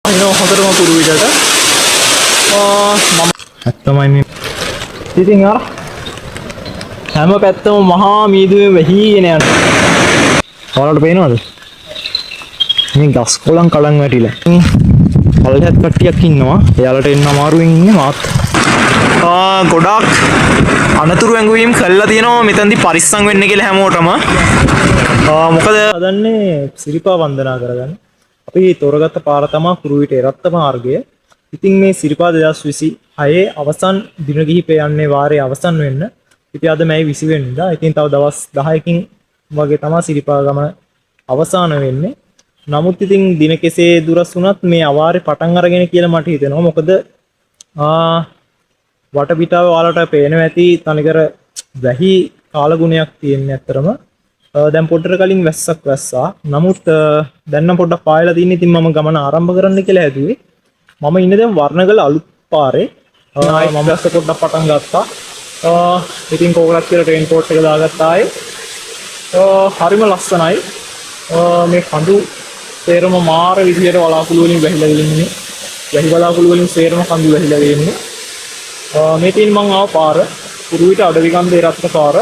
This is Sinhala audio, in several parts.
අයිනෝ හතරම පුරු විදියට මම ඇත්තමයි මේ ඉතින් අර හැම පැත්තම මහා මීදුවේ වැහිගෙන යනවා. ඔයාලට පේනවද? මේ ගස් කොළන් කලන් වැටිලා. පල්ලෙහාත් කට්ටියක් ඉන්නවා. එයාලට එන්න අමාරුවෙන් ඉන්නේ මාත්. ගොඩක් අනතුරු ඇඟවීම් කළා තියෙනවා මෙතනදී පරිස්සම් වෙන්න කියලා හැමෝටම. මොකද හදන්නේ සිරිපා වන්දනා කරගන්න. අපි තෝරගත්ත පාර තමයි කුරුවිට එරත්ත මාර්ගය. ඉතින් මේ සිරිපා 2026 අවසන් දින කිහිපය යන්නේ වාරයේ අවසන් වෙන්න. ඉතින් අද මැයි 20 වෙනිදා. ඉතින් තව දවස් 10කින් වගේ තමයි සිරිපා ගමන අවසන් වෙන්නේ. නමුත් ඉතින් දින කෙසේ දුරස් වුණත් මේ අවාරේ පටන් අරගෙන කියලා මට හිතෙනවා. මොකද වටපිටාව ඔයාලට පේනවා ඇති තනිකර වැහි කාලගුණයක් තියෙන ඇත්තරම. දැන් පොඩ්ඩට කලින් වැස්සක් වැස්සා. නමුත් දැන් නම් පොඩ්ඩක් පායලා තින්නේ. ඉතින් මම ගමන ආරම්භ කරන්න කියලා හැදුවේ. මම ඉන්නේ දැන් වර්ණගල අලුත් පාරේ. මම වැස්ස පොඩ්ඩක් පටන් ගත්තා. ඉතින් කෝකලත් කියලා ට්‍රේන් කෝට් එක දාගත්තා ආයේ. හරිම ලස්සනයි. මේ කඳු සේරම මාර විදියට වලාකුළු වලින් වැහිලා ඉන්නේ. වැහි වලාකුළු වලින් සේරම කඳු වැහිලා ඉන්නේ. මේ තින් මං ආව පාර කුරුවිට අඩවි කන්දේ රත්න පාර.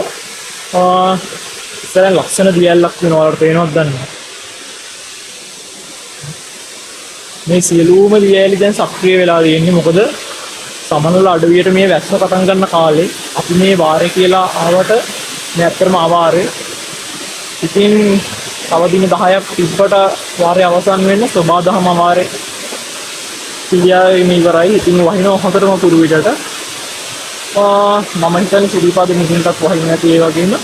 ඉතින් ලක්ෂණ දියැලක් වෙනවා වලට පේනවද දන්නේ. මේ සියලුම දියැලි දැන් සක්‍රිය වෙලා තියෙන්නේ. මොකද සමනල අඩවියට මේ වැස්ස පටන් ගන්න කාලේ අපි මේ වාරේ කියලා ආවට මේ ඇත්තටම ආවාරේ. ඉතින් තව දින 10ක් තිබ්බට වාරේ අවසන් වෙන්න සබාදහම වාරේ පිළියෙල ඉවරයි. ඉතින් වහිනවා හොඳටම පුරු විදියට. මම හිතන්නේ සුදීපාද මුදින්ටත් වහින්න නැති ඒ වගේම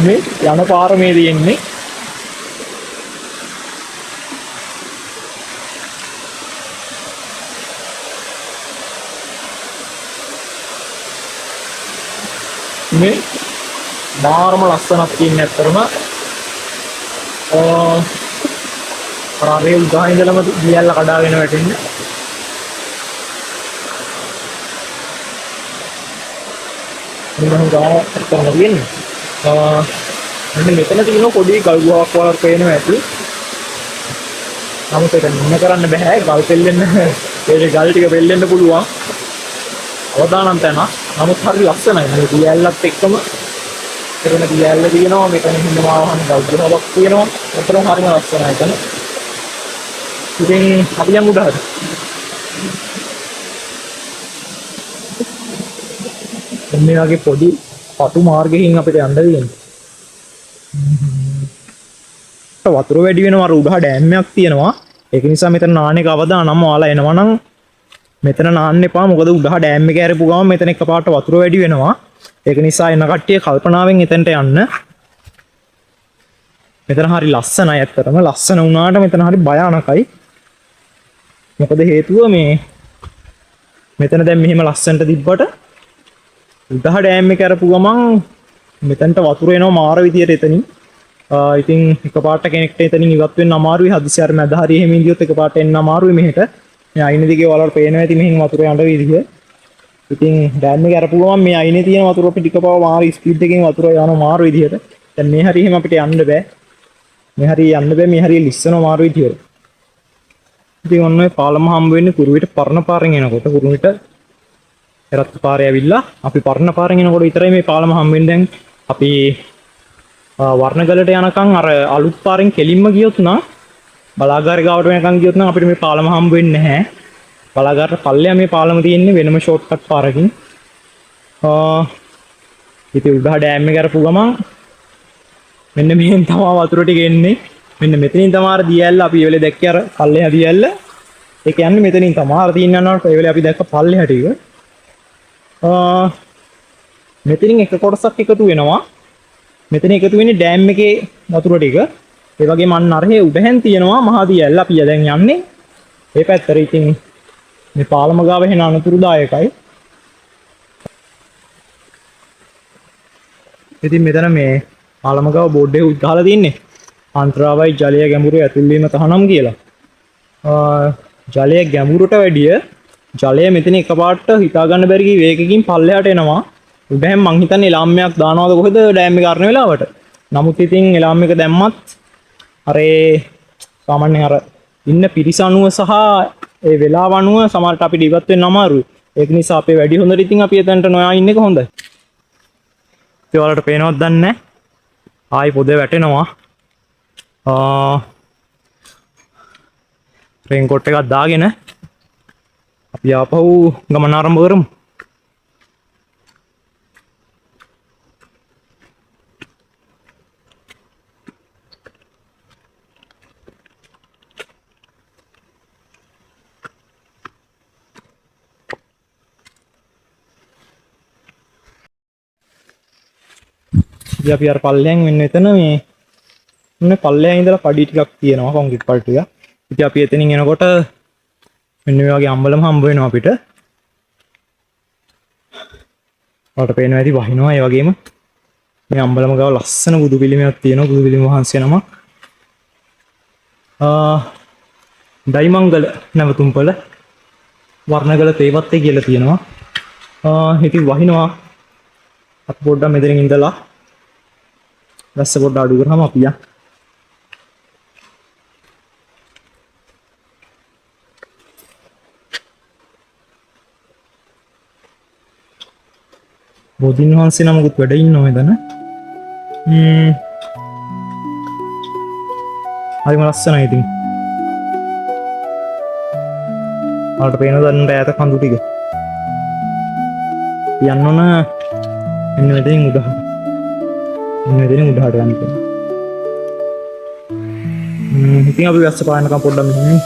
මේ යන පාර මේ තියෙන්නේ. මේ මාරම ලස්සනක් තියෙන ඇත්තරම රාරේ උදා ඉඳලම දියල්ල කඩාගෙන වැටෙන්නේ. මෙන්න ගාව කරන තියෙන්නේ. මෙන්න මෙතන තියෙන පොඩි ගල් ගුහාවක් වගේ පේනවා ඇති. නමුත් ඒක නිම කරන්න බෑ. ගල් පෙල්ලෙන්න ඒ ගල් ටික පෙල්ලෙන්න පුළුවන්. අවදානම් තැන. නමුත් හරි ලස්සනයි. මේ දියැලත් එක්කම එතන දියැල්ල තියෙනවා. මෙතන හිඳමා වහන ගල් ගුහාවක් තියෙනවා. අතරම හරිම ලස්සනයි එතන. ඉතින් අපි යමු උඩට. මේ වගේ පොඩි පටු මාර්ගයකින් අපිට යන්න තියෙනවා. වතුර වැඩි වෙනවා. අර උඩහ ඩෑම් එකක් තියෙනවා. ඒක නිසා මෙතන නාන්නේ කවදානම් ඔයාලා එනවා නම් මෙතන නාන්න එපා. මොකද උඩහ ඩෑම් එක ඇරපු ගමන් මෙතන එකපාරට වතුර වැඩි වෙනවා. ඒක නිසා එන කට්ටිය කල්පනාවෙන් එතනට යන්න. මෙතන හරි ලස්සනයි ඇත්තටම. ලස්සන වුණාට මෙතන හරි භයානකයි. මොකද හේතුව මේ මෙතන දැන් මෙහෙම ලස්සනට තිබ්බට උඩහ ඩෑම් එක කරපු ගමන් මෙතනට වතුර එනවා මාර විදියට එතනින්. ඉතින් එකපාරට කෙනෙක්ට එතනින් ඉවත් වෙන්න අමාරුයි. හදිසි අර මැද හරිය එහෙම ඉඳියොත් එකපාරට එන්න අමාරුයි මෙහෙට. මේ අයින දිගේ වලට පේනවා ඇති මෙහෙන් වතුර යන විදිය. ඉතින් ඩෑම් එක කරපු ගමන් මේ අයිනේ තියෙන වතුර පිටිකපව මාර ස්පීඩ් එකකින් වතුර යනවා මාර විදියට. දැන් මේ හරිය එහෙම අපිට යන්න බෑ. මේ හරිය යන්න බෑ. මේ හරිය ලිස්සනවා මාර විදියට. ඉතින් ඔන්න ඔය පාලම හම්බ වෙන්නේ කුරුවිට පරණ පාරෙන් එනකොට. කුරුවිට එරත් පාරේ ඇවිල්ලා අපි පරණ පාරෙන් එනකොට විතරයි මේ පාලම හම්බ වෙන්නේ. දැන් අපි වර්ණගලට යනකම් අර අලුත් පාරෙන් කෙලින්ම ගියොත් නම් බලාගාරේ ගාවට යනකම් ගියොත් නම් අපිට මේ පාලම හම්බ වෙන්නේ නැහැ. බලාගාරට පල්ලෙහා මේ පාලම තියෙන්නේ වෙනම ෂෝට්කට් පාරකින්. ඉතින් උඩහ ඩෑම් එක කරපු ගමන් මෙන්න මෙහෙන් තමයි වතුර ටික එන්නේ. මෙන්න මෙතනින් තමයි අර දියැල්ල අපි ඒ වෙලේ දැක්කේ අර පල්ලෙහා දියැල්ල. ඒ කියන්නේ මෙතනින් තමයි අර තියෙන යනකොට ඒ වෙලේ අපි දැක්ක පල්ලෙහා ටික. මෙතනින් එක කොටසක් එකතු වෙනවා. මෙතන එකතු වෙන්නේ ඩෑම් එකේ වතුර ටික. ඒ වගේම අන්න අරහේ උඩහැන් තියෙනවා මහා දියැල්ල. අපි දැන් යන්නේ ඒ පැත්තට. ඉතින් මේ පාලම ගාව එන අනතුරුදායකයි. ඉතින් මෙතන මේ පාලම ගාව බෝඩ් එකේ උද්ගහලා තින්නේ අන්තරාවයි ජලය ගැඹුරු ඇතුල් වීම තහනම් කියලා. ජලය ගැඹුරට වැඩිය ජලය මෙතන එකපාරට හිතා ගන්න බැරි කී වේගකින් පල්ලෙහාට එනවා. උඩහැන් මං හිතන්නේ එලාම්මයක් දානවද කොහෙද ඩෑම් එක කරන වෙලාවට. නමුත් ඉතින් එලාම් එක දැම්මත් අර සාමාන්‍යයෙන් අර ඉන්න පිරිස අනුව සහ ඒ වෙලාව අනුව සමහරට අපිට ඉවත් වෙන්න අමාරුයි. ඒක නිසා අපේ වැඩි හොඳට ඉතින් අපි එතනට නොයා ඉන්න එක හොඳයි. ඒ වලට පේනවද දන්නේ නැහැ. ආයි පොදේ වැටෙනවා. රේන්කෝට් එකක් දාගෙන අපි ආපහු ගමන ආරම්භ කරමු. අපි අර පල්ලෙන් මෙන්න එතන මේ පල්ලෙන් ඉඳලා පඩි ටිකක් තියෙනවා කොන්ක්‍රීට් පඩි ටික. ඉතින් අපි එතනින් එනකොට මෙන්න මේ වගේ අම්බලම හම්බ වෙනවා අපිට. ඔයාලට පේනවා ඇති වහිනවා. ඒ වගේම මේ අම්බලම ගාව ලස්සන බුදු පිළිමයක් තියෙනවා. බුදු පිළිම වහන්සේ නමක්. දයිමංගල නැවතුම්පල වර්ණගල තේවත්තේ කියලා තියෙනවා. ඉතින් වහිනවා. අපි පොඩ්ඩක් මෙතනින් ඉඳලා වැස්ස පොඩ්ඩක් අඩු කරාම අපි යන්න. බෝධීන් වහන්සේ නමකුත් වැඩ ඉන්නවා මෙතන. හරිම ලස්සනයි ඉතින්. ඔයාලට පේනවද අන්න ඈත කඳු ටික? යන්න ඕන මෙන්න මෙතනින් උඩහට. මෙන්න මෙතනින් උඩහට යන්න ඕන. ඉතින් අපි වැස්ස පානකම් පොඩ්ඩක් මෙහෙම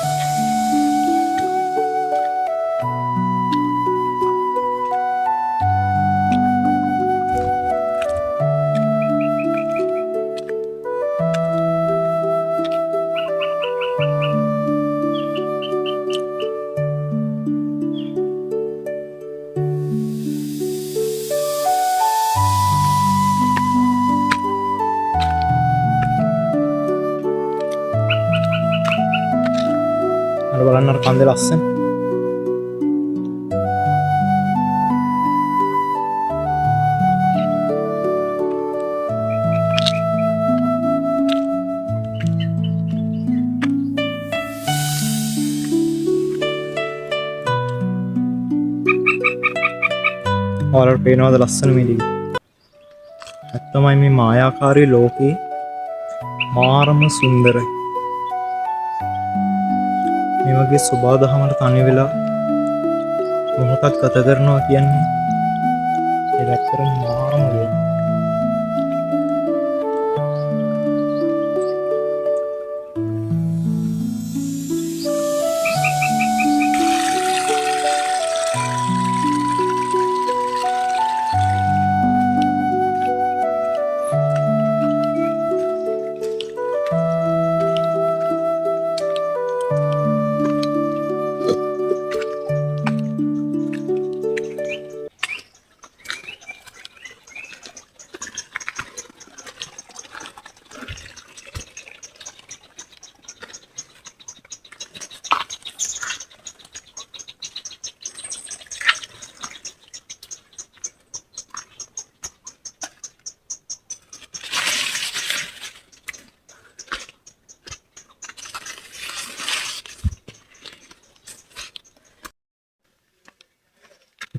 බලන්න අර කන්දේ ලස්සන. ඔයාලට පේනවද ලස්සන මේ දිය? ඇත්තමයි මේ මායාකාරී ලෝකේ මාරම සුන්දරයි. මේ වගේ සබාදහමට තනි වෙලා මොහොතක් ගත කරනවා කියන්නේ ඒක ඇත්තටම මාරම දෙයක්.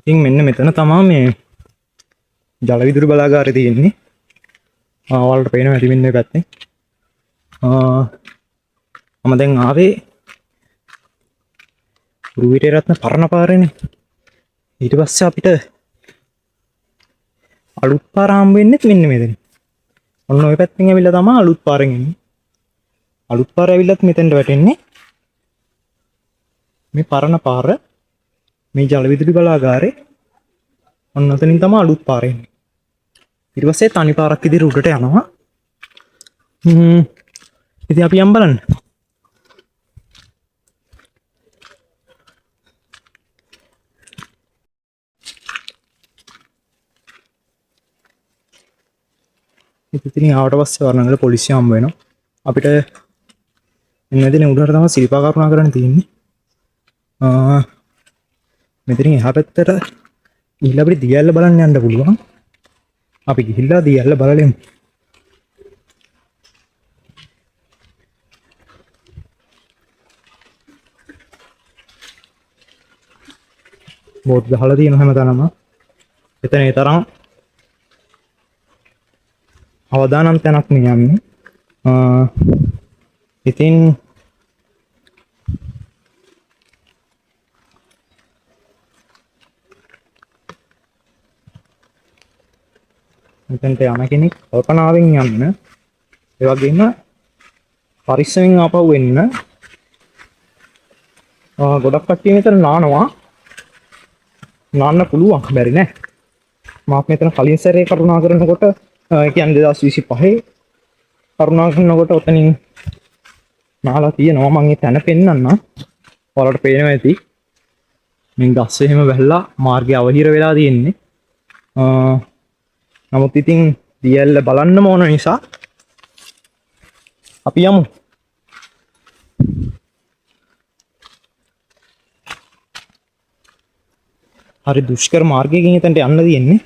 ඉතින් මෙන්න මෙතන තමා මේ ජල විදුලි බලාගාරය තියෙන්නේ. ඔයාලට පේනවා ඇති මෙන්න මේ පැත්තේ. මම දැන් ආවේ රුවිරේ රත්න පරණ පාරේනේ. ඊට පස්සේ අපිට අලුත් පාර හම්බ වෙන්නේ මෙන්න මෙතන. ඔන්න ඔය පැත්තෙන් ඇවිල්ලා තමයි අලුත් පාරෙන් එන්නේ. අලුත් පාර ඇවිල්ලත් මෙතෙන්ට වැටෙන්නේ. මේ පරණ පාර මේ ජල විදුලි බලාගාරේ ඔන්න ඔතනින් තමයි අලුත් පාර එන්නේ. ඊට පස්සේ තනි පාරක් ඉදිරිය උඩට යනවා. ඉතින් අපි යම් බලන්න. ඉතින් ආවට පස්සේ වර්ණංගල පොලිසිය හම්බ වෙනවා. අපිට මෙන්න දෙන උඩට තමයි සිරිපා කරුණා කරන්න තියෙන්නේ. මෙතනින් එහා පැත්තට ගිහිල්ලා අපිට දියැල්ල බලන්න යන්න පුළුවන්. අපි ගිහිල්ලා දියැල්ල බලලෙමු. බෝඩ් ගහලා තියෙන හැමතැනම. එතන ඒ තරම් අවදානම් තැනක් නේ යන්නේ. ඉතින් මෙතනට යන කෙනෙක් කල්පනාවෙන් යන්න. ඒ වගේම පරිස්සමෙන් ආපහු එන්න. ගොඩක් කට්ටිය මෙතන නානවා. නාන්න පුළුවන් බැරි නෑ. මාත් මෙතන කලින් සැරේ කරුණා කරනකොට කියන්නේ 2025 කරුණා කරනකොට ඔතනින් නාලා තියෙනවා. මම ඒ තැන පෙන්නන්නම්. ඔයාලට පේනවා ඇති. මේ ගස් එහෙම වැහලා මාර්ගය අවහිර වෙලා තියෙන්නේ. නමුත් ඉතින් දියැල්ල බලන්න ඕන නිසා අපි යමු. හරි දුෂ්කර මාර්ගයකින් එතනට යන්න තියෙන්නේ.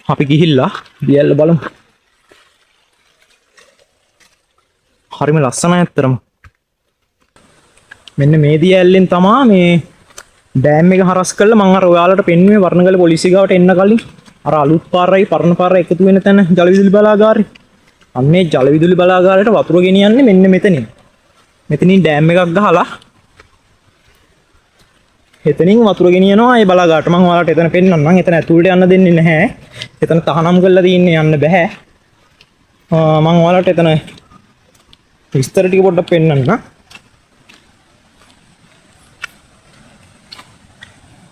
අපි ගිහිල්ලා දියැල්ල බලමු. හරිම ලස්සනයි ඇත්තරම. මෙන්න මේ දියැල්ලෙන් තමා මේ ඩෑම් එක හරස් කළා. මම අර ඔයාලට පෙන්නුවේ වර්ණගල පොලිසිය ගාවට එන්න කලින් අර අලුත් පාරයි පරණ පාරයි එකතු වෙන තැන ජල විදුලි බලාගාරේ. අන්නේ ජල විදුලි බලාගාරයට වතුර ගෙනියන්නේ මෙන්න මෙතනින්. මෙතනින් ඩෑම් එකක් ගහලා එතනින් වතුර ගෙනියනවා ඒ බලාගාරට. මම ඔයාලට එතන පෙන්නන්නම්. එතන ඇතුළට යන්න දෙන්නේ නැහැ. එතන තහනම් කරලා තියන්නේ යන්න බෑ. මම ඔයාලට එතන විස්තර ටික පොඩ්ඩක් පෙන්නන්නම්.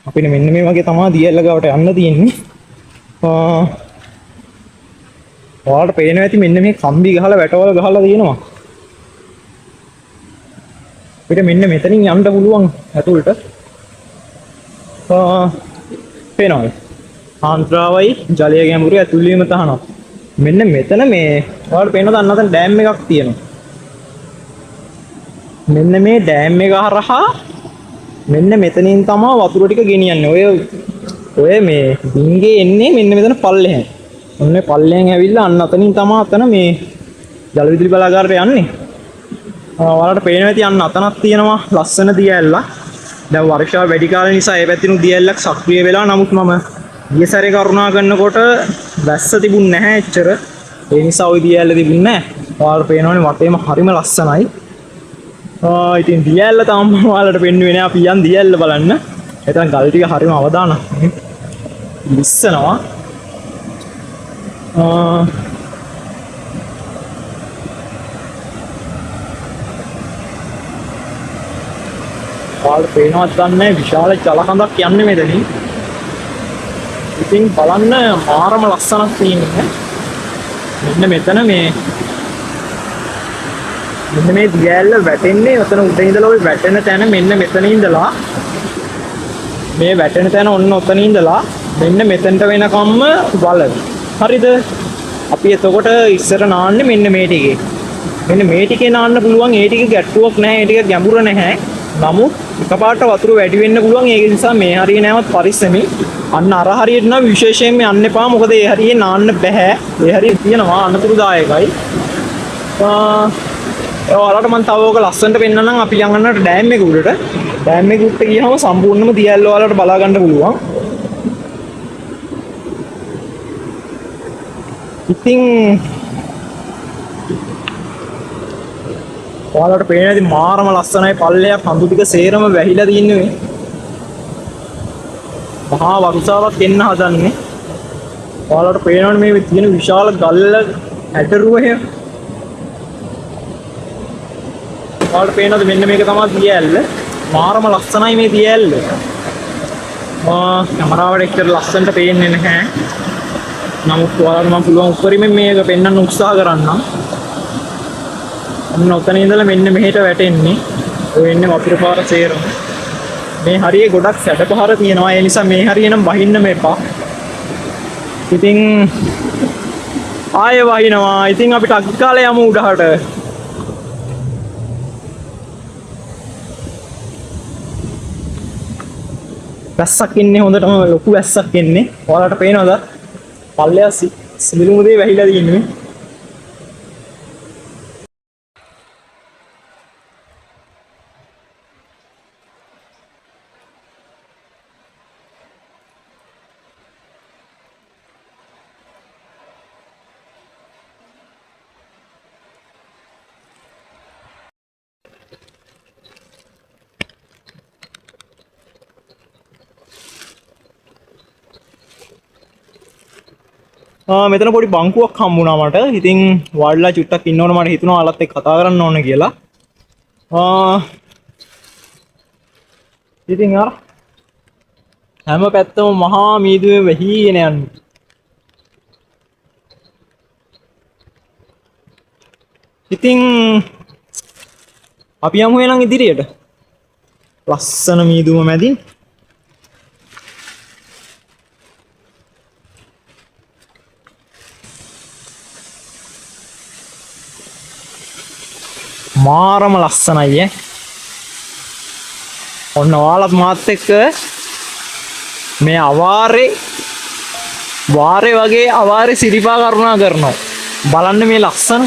අපිට මෙන්න මේ වගේ තමයි දියැල්ල ගාවට යන්න තියෙන්නේ. ඔයාලට පේනවා ඇති මෙන්න මේ කම්බි ගහලා වැටවල ගහලා තියෙනවා. අපිට මෙන්න මෙතනින් යන්න පුළුවන් ඇතුළට. පේනවද? ආන්ත්‍රාවයි ජලය ගැඹුරේ ඇතුල් වීම තහනම්. මෙන්න මෙතන මේ ඔයාලට පේනවද අන්නතන ඩෑම් එකක් තියෙනවා. මෙන්න මේ ඩෑම් එක හරහා මෙන්න මෙතනින් තමයි වතුර ටික ගෙනියන්නේ. ඔය මේ බින්ගේ එන්නේ මෙන්න මෙතන පල්ලෙහෙන්. ඔන්නේ පල්ලෙහෙන් ඇවිල්ලා අන්න අතනින් තමයි අතන මේ ජල විදුලි බලාගාරයට යන්නේ. ඔයාලට පේනවා ඇති අන්න අතනක් තියෙනවා ලස්සන දියැල්ල. දැන් වර්ෂාව වැඩි කාලේ නිසා ඒ පැත්තිනු දියැලක් සක්‍රිය වෙලා නමුත් මම ගිය සැරේ කරුණා කරනකොට වැස්ස තිබුණ නැහැ එච්චර. ඒ නිසා ওই දියැල තිබුණ නැහැ. ඔයාලට පේනවනේ වටේම හරිම ලස්සනයි. ඉතින් දියැල තාම ඔයාලට පෙන්වුවේ නැහැ. අපි යන් දියැල බලන්න. එතන ගල් ටික හරිම අවදානම්. ඉස්සනවා. ඔයාලට පේනවත් ගන්න විශාල ජල කඳක් යන්නේ මෙතනින්. ඉතින් බලන්න මාරම ලස්සනක් තියෙනවා. මෙන්න මෙතන මේ දියැල වැටෙන්නේ ඔතන උඩ ඉඳලා ওই වැටෙන තැන මෙන්න මෙතන ඉඳලා මේ වැටෙන තැන ඔන්න ඔතන ඉඳලා මෙන්න මෙතනට වෙනකම්ම වල. හරිද? අපි එතකොට ඉස්සර නාන්නේ මෙන්න මේ ටිකේ. මෙන්න මේ ටිකේ නාන්න පුළුවන්. ඒ ටික ගැට්ටුවක් නැහැ. ඒ ටික ගැඹුර නැහැ. නමුත් එකපාරට වතුර වැඩි වෙන්න පුළුවන්. ඒක නිසා මේ හරිය නැවත් පරිස්සමෙන් අන්න අර හරියට නම් විශේෂයෙන්ම යන්න එපා. මොකද ඒ හරියේ නාන්න බෑ. ඒ හරිය තියෙනවා අනතුරුදායකයි. ඔයාලට මම තව ඕක ලස්සනට පෙන්නන්නම්. අපි යන්නට ඩෑම් එක උඩට. ඩෑම් එක උඩට ගියහම සම්පූර්ණයෙන්ම දියැල්ල ඔයාලට බලා ගන්න පුළුවන්. ඉතින් ඔයාලට පේන ඇති මාරම ලස්සනයි පල්ලයක් හඳු ටික සේරම වැහිලා තින්නේ. මහා වරුසාවක් එන්න හදන්නේ. ඔයාලට පේනවනේ මේ තියෙන විශාල ගල්ල ඇටරුව එහෙ. ඔයාලට පේනවද මෙන්න මේක තමයි දියැල්ල. මාරම ලස්සනයි මේ දියැල්ල. කැමරාවට එච්චර ලස්සනට පේන්නේ නැහැ. නමුත් ඔයාලට මම පුළුවන් උපරිමයෙන් මේක පෙන්වන්න උත්සාහ කරන්නම්. ඔන්න ඔතන ඉඳලා මෙන්න මෙහෙට වැටෙන්නේ. ඔය එන්නේ වතුර පාර සේරම. මේ හරියේ ගොඩක් සැඩපහර තියෙනවා. ඒ නිසා මේ හරිය නම් වහින්න මේපා. ඉතින් ආයෙ වහිනවා. ඉතින් අපි ටක් කාලේ යමු උඩහට. වැස්සක් ඉන්නේ හොඳටම ලොකු වැස්සක් ඉන්නේ. ඔයාලට පේනවද? පල්ලෙය සිලිලුම දේ වැහිලා තියෙන්නේ. මෙතන පොඩි බංකුවක් හම්බුණා මට. ඉතින් වාඩිලා චුට්ටක් ඉන්නවනේ මට හිතුණා ඔයාලත් එක්ක කතා කරන්න ඕන කියලා. ඉතින් අර හැම පැත්තම මහා මීදුමේ වෙහිගෙන යන්නේ. ඉතින් අපි යමු එනං ඉදිරියට. ලස්සන මීදුම මැදින් මාරම ලස්සනයි. ඔන්න ඔයාලත් මාත් එක්ක මේ වාරේ වගේ අවාරේ සිරිපා කරුණා කරනවා. බලන්න මේ ලස්සන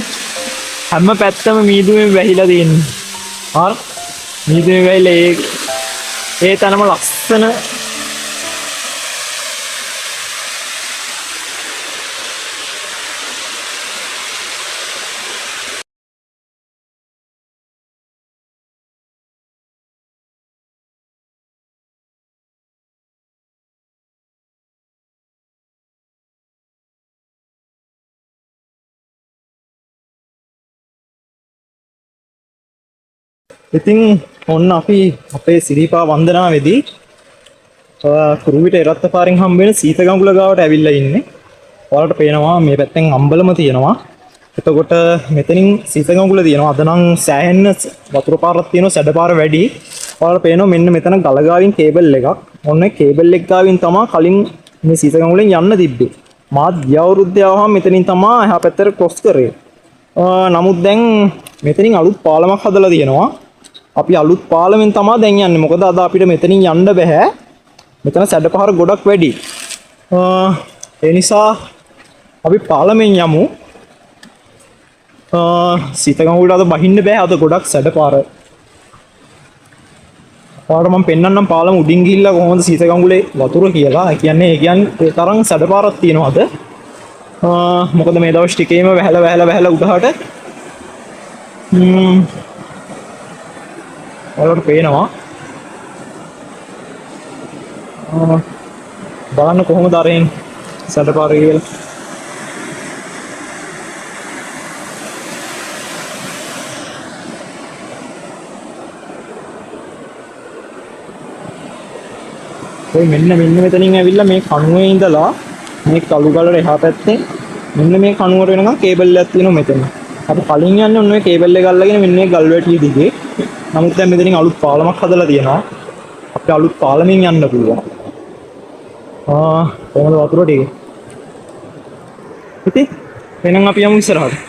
හැම පැත්තම මීදුමෙන් වැහිලා තියෙන්නේ. හරි මීදුමෙන් වැහිලා ඒ තනම ලස්සන ඉතින් ඔන්න අපි අපේ සිරිපා වන්දනාවේදී කුරුවිට එරත්ත පාරෙන් හම්බ වෙන සීතගඟුල ගාවට ඇවිල්ලා ඉන්නේ. ඔයාලට පේනවා මේ පැත්තෙන් අම්බලම තියෙනවා. එතකොට මෙතනින් සීතගඟුල තියෙනවා. අද නම් සෑහෙන්න වතුර පාරක් තියෙනවා, සැඩ පාර වැඩි. ඔයාලට පේනවා මෙන්න මෙතන ගල ගාවින් කේබල් එකක්. ඔන්න කේබල් එක ගාවින් තමයි කලින් මේ සීතගඟුලෙන් යන්න තිබ්බේ. මාත් ගිය අවුරුද්දේ ආවම මෙතනින් තමයි එහා පැත්තට ක්‍රොස් කරේ. නමුත් දැන් මෙතනින් අලුත් පාලමක් හදලා තියෙනවා. අපි අලුත් පාලමෙන් තමයි දැන් යන්නේ. මොකද අද අපිට මෙතනින් යන්න බෑ. මෙතන සැඩපහර ගොඩක් වැඩි. ඒ නිසා අපි පාලමෙන් යමු. සීතගඟුලට අද බහින්න බෑ. අද ගොඩක් සැඩපාර. ඔයාලට මම පෙන්නන්නම් පාලම උඩින් ගිහිල්ලා කොහොමද සීතගංගුලේ වතුර කියලා. ඒ කියන්නේ ඒ තරම් සැඩපාරක් තියෙනවද? මොකද මේ දවස් ටිකේම වැහැලා උඩහට ඔයාලට පේනවා. බලන්න කොහොමද අරෙන් සැඩපාරේ කියලා. ඔය මෙන්න මෙතනින් ඇවිල්ලා මේ කණුවේ ඉඳලා මේ කළුගලට එහා පැත්තේ මෙන්න මේ කණුවට වෙනකන් කේබල් එකක් තියෙනවා මෙතන. අපි කලින් යන්නේ ඔන්න ඔය කේබල් එක අල්ලගෙන මෙන්න මේ ගල් වැටිය දිගේ. නමුත් දැන් මෙතනින් අලුත් පාලමක් හදලා තියෙනවා. අපිට අලුත් පාලමෙන් යන්න පුළුවන්. කොහොමද වතුර ටික? ඉතින් එහෙනම් අපි යමු ඉස්සරහට.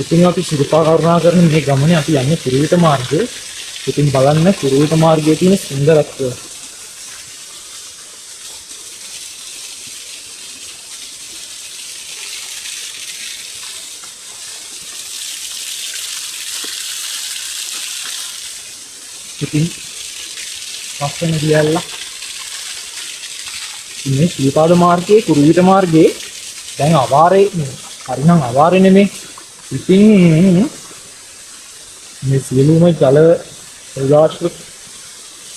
ඉතින් අපි සිරිපා කරුණා කරන මේ ගමනේ අපි යන්නේ කුරුවිට මාර්ගයේ. ඉතින් බලන්න කුරුවිට මාර්ගයේ තියෙන සුන්දරත්වය. ඉතින් ලස්සන දියල්ලා. මේ සිරිපාද මාර්ගයේ කුරුවිට මාර්ගයේ දැන් අවාරේ හරිනම් අවාරේ නෙමේ. ඉතින් මේ සියලුම ජල ප්‍රවාහ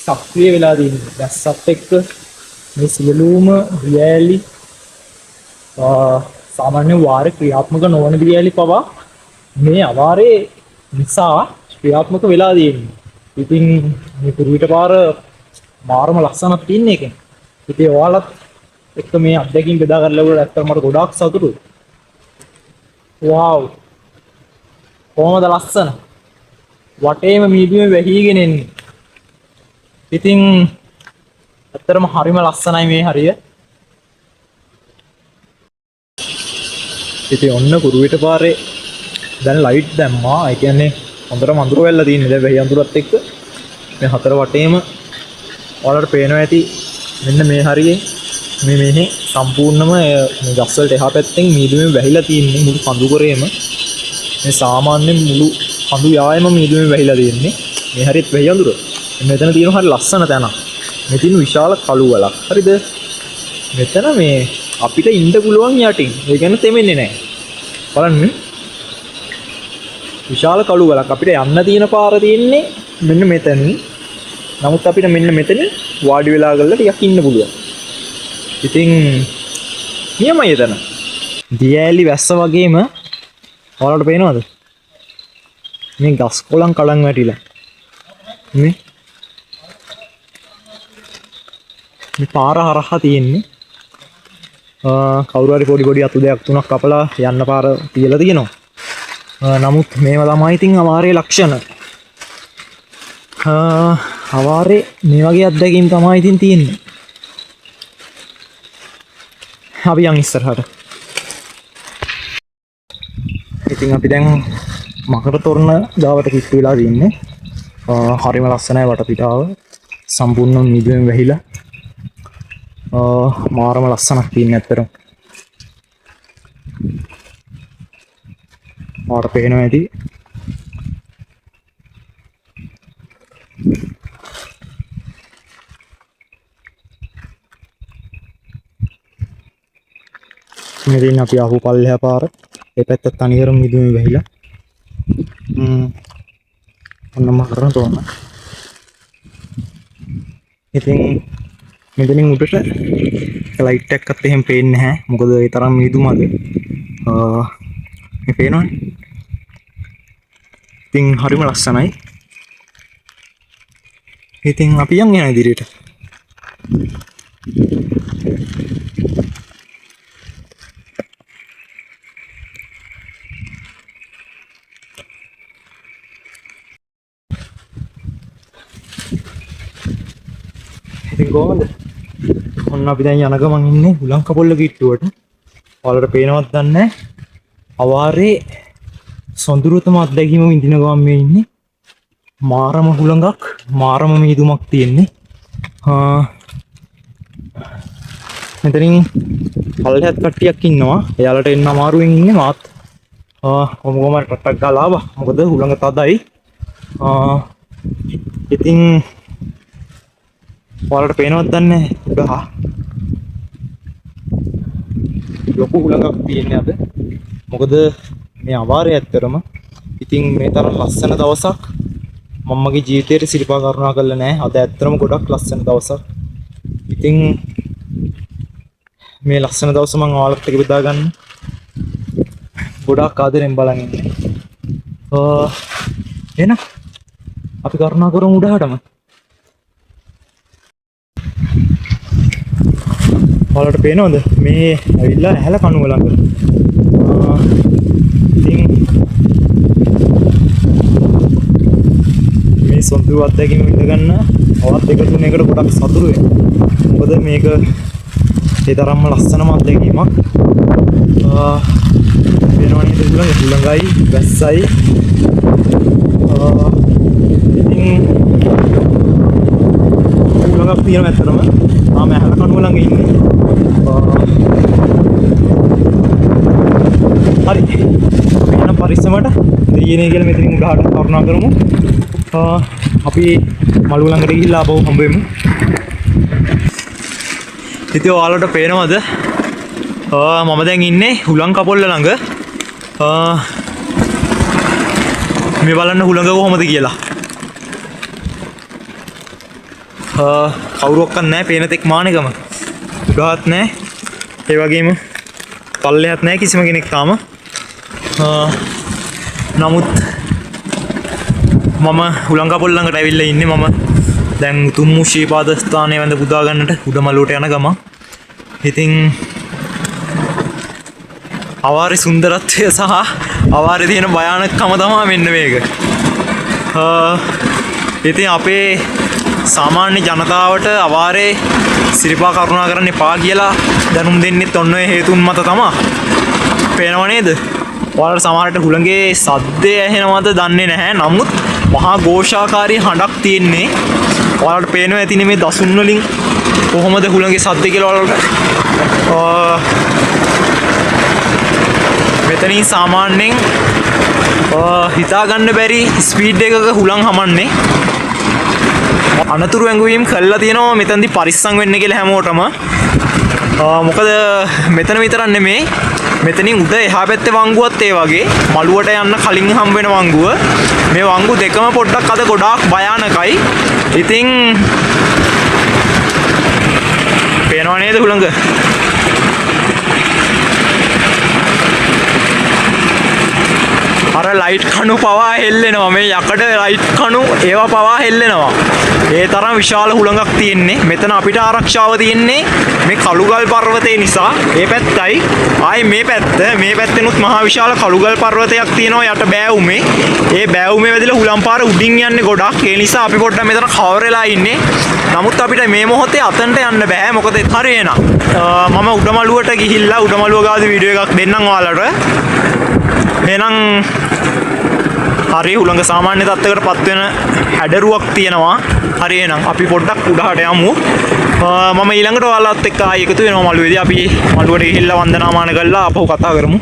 සක්‍රිය වෙලා තියෙනවා. දැස්සත් එක්ක මේ සියලුම දියැලි සාමාන්‍ය වාරේ ක්‍රියාත්මක නොවන දියැලි පවා මේ අවාරේ නිසා ක්‍රියාත්මක වෙලා තියෙනවා. ඉතින් මේ කුරුවිට පාර මාරම ලස්සනක් තියෙන එකෙන්. ඉතින් ඔයාලත් එක්ක මේ අත්දැකීම් බෙදා ගන්න ලැබුණාට ඇත්තටම මට ගොඩාක් සතුටුයි. වව්. කොහොමද ලස්සන? වටේම මීදුමේ වැහිගෙන එන්නේ. ඉතින් ඇත්තටම හරිම ලස්සනයි මේ හරිය. ඉතින් ඔන්න කුරුවිට පාරේ දැන් ලයිට් දැම්මා. ඒ කියන්නේ හොඳට මඳුර වෙලා තියෙන්නේ. දැන් වැහි අඳුරත් එක්ක මේ හතර වටේම ඔයාලට පේනවා ඇති මෙන්න මේ හරියේ මේ මෙහි සම්පූර්ණම මේ ගස් වලට එහා පැත්තෙන් මීදුමේ වැහිලා තියෙන්නේ මුළු කඳු කරේම. මේ සාමාන්‍ය මුළු කඳු යායම මීදුමේ වැහිලා තියෙන්නේ. මේ හරියත් වැහි අඳුර. මෙතන තියෙන හරිය ලස්සන තැනක්. මෙතන විශාල කළු වලක්. හරිද? මෙතන මේ අපිට ඉන්න පුළුවන් යටින්. ඒ කියන්නේ තෙමෙන්නේ නැහැ. බලන්න. විශාල කළු වලක්. අපිට යන්න තියෙන පාර තියෙන්නේ මෙන්න මෙතන. නමුත් අපිට මෙන්න මෙතන වාඩි වෙලා ගල්ලා ටිකක් ඉන්න පුළුවන්. ඉතින් නියමයි එතන. දියැලි වැස්ස වගේම ඔයාලට පේනවද? මේ ගස් කොළන් කඩන් වැටිලා. මේ පාර හරහා තියෙන්නේ. කවුරු හරි පොඩි අතු දෙකක් තුනක් කපලා යන්න පාර තියලා තියෙනවා. නමුත් මේවා තමයි ඉතින් අවාරේ ලක්ෂණ. අවාරේ මේ වගේ අත්දැකීම් තමයි ඉතින් තියෙන්නේ. අපි යන් ඉස්සරහට. ඉතින් අපි දැන් මකර තොරණ ගාවට කිට්ටු වෙලා තින්නේ. හරිම ලස්සනයි වටපිටාව. සම්පූර්ණ මීදුමෙන් වැහිලා. මාරම ලස්සනක් තියෙන ඇත්තටම. ඔයාලට පේනවා ඇති. මෙතන අපි ආපු පල්ලෙහා පාර. ඒ පැත්ත තනිකරම මීදුමේ වැහිලා. ඔන්න මකර තොරණ. ඉතින් මෙතනින් උඩට ලයිට් එකක්වත් එහෙම පේන්නේ නැහැ. මොකද ඒ තරම් මීදුමද. මේ පේනවනේ. ඉතින් හරිම ලස්සනයි. ඉතින් අපි යන් යන ඉදිරියට. ඉතින් කොහොමද? ඔන්න අපි දැන් යන ගමන් ඉන්නේ හුලං කපොල්ල කිට්ටුවට. ඔයාලට පේනවත් දන්නේ නැහැ. අවාරේ සොඳුරුතම අත්දැකීම විඳින ගමන් මේ ඉන්නේ. මාරම හුලඟක්, මාරම මීදුමක් තියෙන්නේ. මෙතනින් පල්ලෙහාත් කට්ටියක් ඉන්නවා. එයාලට එන්න අමාරුවෙන් ඉන්නේ මාත්. කොහොම ටටක් ගාලා ආවා. මොකද හුලඟ තදයි. ඉතින් ඔයාලට පේනවද දන්නේ නැහැ. ලොකු හුලඟක් තියෙන්නේ අද. මොකද මේ අවාරය ඇත්තරම ඉතින් මේ තරම් ලස්සන දවසක් මම මගේ ජීවිතේට සිරිපා කරුණා කළා නෑ. අද ඇත්තරම ගොඩක් ලස්සන දවසක්. ඉතින් මේ ලස්සන දවස මම ඔයාලට එක බෙදා ගන්න. ගොඩක් ආදරෙන් බලන් ඉන්නේ. එහෙනම් අපි කරුණා කරමු උඩහටම. ඔයාලට පේනවද මේ ඇවිල්ලා ඇහැල කණුව ළඟ. ඉතින් මේ සොඳුරු අත්දැකීම විඳ ගන්න අවුරුදු දෙක තුනකට ගොඩක් සතුටු වෙනවා. මොකද මේක ඒ තරම්ම ලස්සනම අත්දැකීමක්. වෙනවා නේද හුලඟයි වැස්සයි. ඉතින් හුලඟක් තියෙනවා ඇත්තටම. ආම ඇහැල කණුව ළඟ ඉන්නේ. හරි. එහෙනම් පරිස්සමට දෙයියනේ කියලා මෙතනින් උඩහට කරුණා කරමු. අපි මළුව ළඟට ගිහිල්ලා ආපහු හම්බ වෙමු. ඉතින් ඔයාලට පේනවද? මම දැන් ඉන්නේ හුලං කපොල්ල ළඟ. මේ බලන්න හුලඟ කොහොමද කියලා. කවුරුවක්වත් නැහැ පේන තෙක් මානෙකම. උඩහත් නැහැ. ඒ වගේම පල්ලෙහාත් නැහැ කිසිම කෙනෙක් තාම. නමුත් මම හුලං කපොල්ල ළඟට ඇවිල්ලා ඉන්නේ. මම දැන් උතුම් වූ ශ්‍රීපාද ස්ථානයේ වැඳ පුදා ගන්නට උඩමළුවට යන ගම. ඉතින් අවාරේ සුන්දරත්වය සහ අවාරේ තියෙන භයානකකම තමයි මෙන්න මේක. ඉතින් අපේ සාමාන්‍ය ජනතාවට අවාරේ සිරිපා කරුණා කරන්න එපා කියලා දැනුම් දෙන්නෙත් ඔන්න ඔය හේතුන් මත තමයි. පේනව නේද? ඔයාලට සමහරට හුලඟේ සද්දය ඇහෙනවද දන්නේ නැහැ. නමුත් මහා ഘോഷාකාරී හඬක් තියෙන්නේ. ඔයාලට පේනවා ඇතිනේ මේ දසුන් වලින් කොහොමද හුලඟේ සද්ද කියලා ඔයාලට. මෙතනින් සාමාන්‍යයෙන් හිතා ගන්න බැරි ස්පීඩ් එකක හුලං හමන්නේ. අනතුරු ඇඟවීම් කළා තියෙනවා මෙතනදී පරිස්සම් වෙන්න කියලා හැමෝටම. මොකද මෙතන විතරක් නෙමේ මෙතනින් උඩ එහා පැත්තේ වංගුවත් ඒ වගේ මළුවට යන්න කලින් හම් වෙන වංගුව. මේ වංගු දෙකම පොඩ්ඩක් අද ගොඩාක් භයානකයි. ඉතින් පේනව නේද හුලඟ? අර ලයිට් කණු පවා හෙල්ලෙනවා. මේ යකඩ ලයිට් කණු ඒවා පවා හෙල්ලෙනවා. ඒ තරම් විශාල හුලඟක් තියෙන්නේ. මෙතන අපිට ආරක්ෂාව තියෙන්නේ මේ කළුගල් පර්වතය නිසා. ඒ පැත්තයි ආයේ මේ පැත්තෙනුත් මහා විශාල කළුගල් පර්වතයක් තියෙනවා යට බෑවුමේ. ඒ බෑවුමේ වැදිලා හුලම් පාර උඩින් යන්නේ ගොඩක්. ඒ නිසා අපි පොඩ්ඩක් මෙතන කවර් වෙලා ඉන්නේ. නමුත් අපිට මේ මොහොතේ අතන්ට යන්න බෑ. මොකද හරි එනවා. මම උඩමළුවට ගිහිල්ලා උඩමළුව ගාද වීඩියෝ එකක් දෙන්නම් ඔයාලට. එහෙනම් හරි හුලඟ සාමාන්‍ය තත්ත්වයකට පත් වෙන හැඩරුවක් තියෙනවා. හරි එහෙනම් අපි පොඩ්ඩක් උඩහට යමු. මම ඊළඟට ඔයාලත් එක්ක ආයෙ එකතු වෙනවා මළුවේදී. අපි මළුවට ගිහිල්ලා වන්දනාමාන කරලා ආපහු කතා කරමු.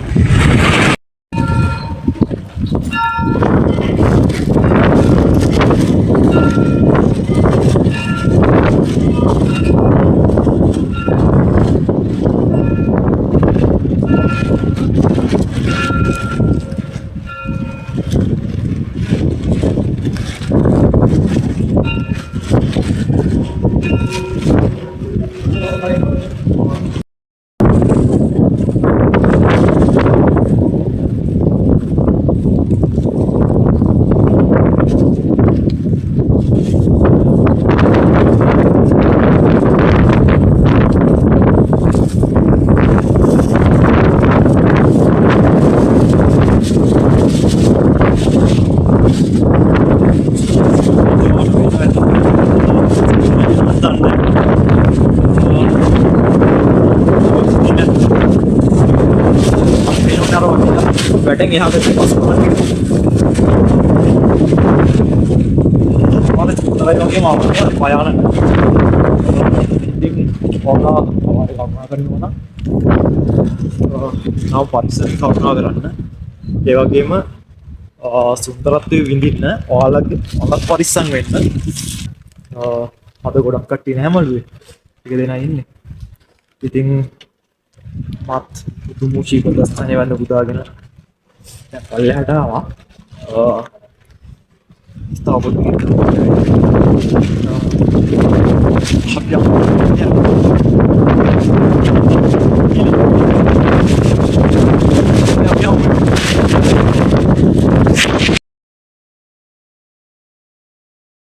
දැන් එහා පැත්තේ බස් කරනවා. මම තරයි වගේ මාව පයාන. ඉතින් ඔයාලා ඔයාලා කල්පනා කරනවා නම් පරිසරය කල්පනා කරන්න. ඒ වගේම සුන්දරත්වය විඳින්න ඔයාලගේ මනස පරිස්සම් වෙන්න. අද ගොඩක් කට්ටිය නැහැ මළුවේ. ටික දෙනා ඉන්නේ. ඉතින් මත් දුමු චීකදස්ථානේ වන්න පුදාගෙන දැන් පල්ලෙහාට ආවා. තාපොත්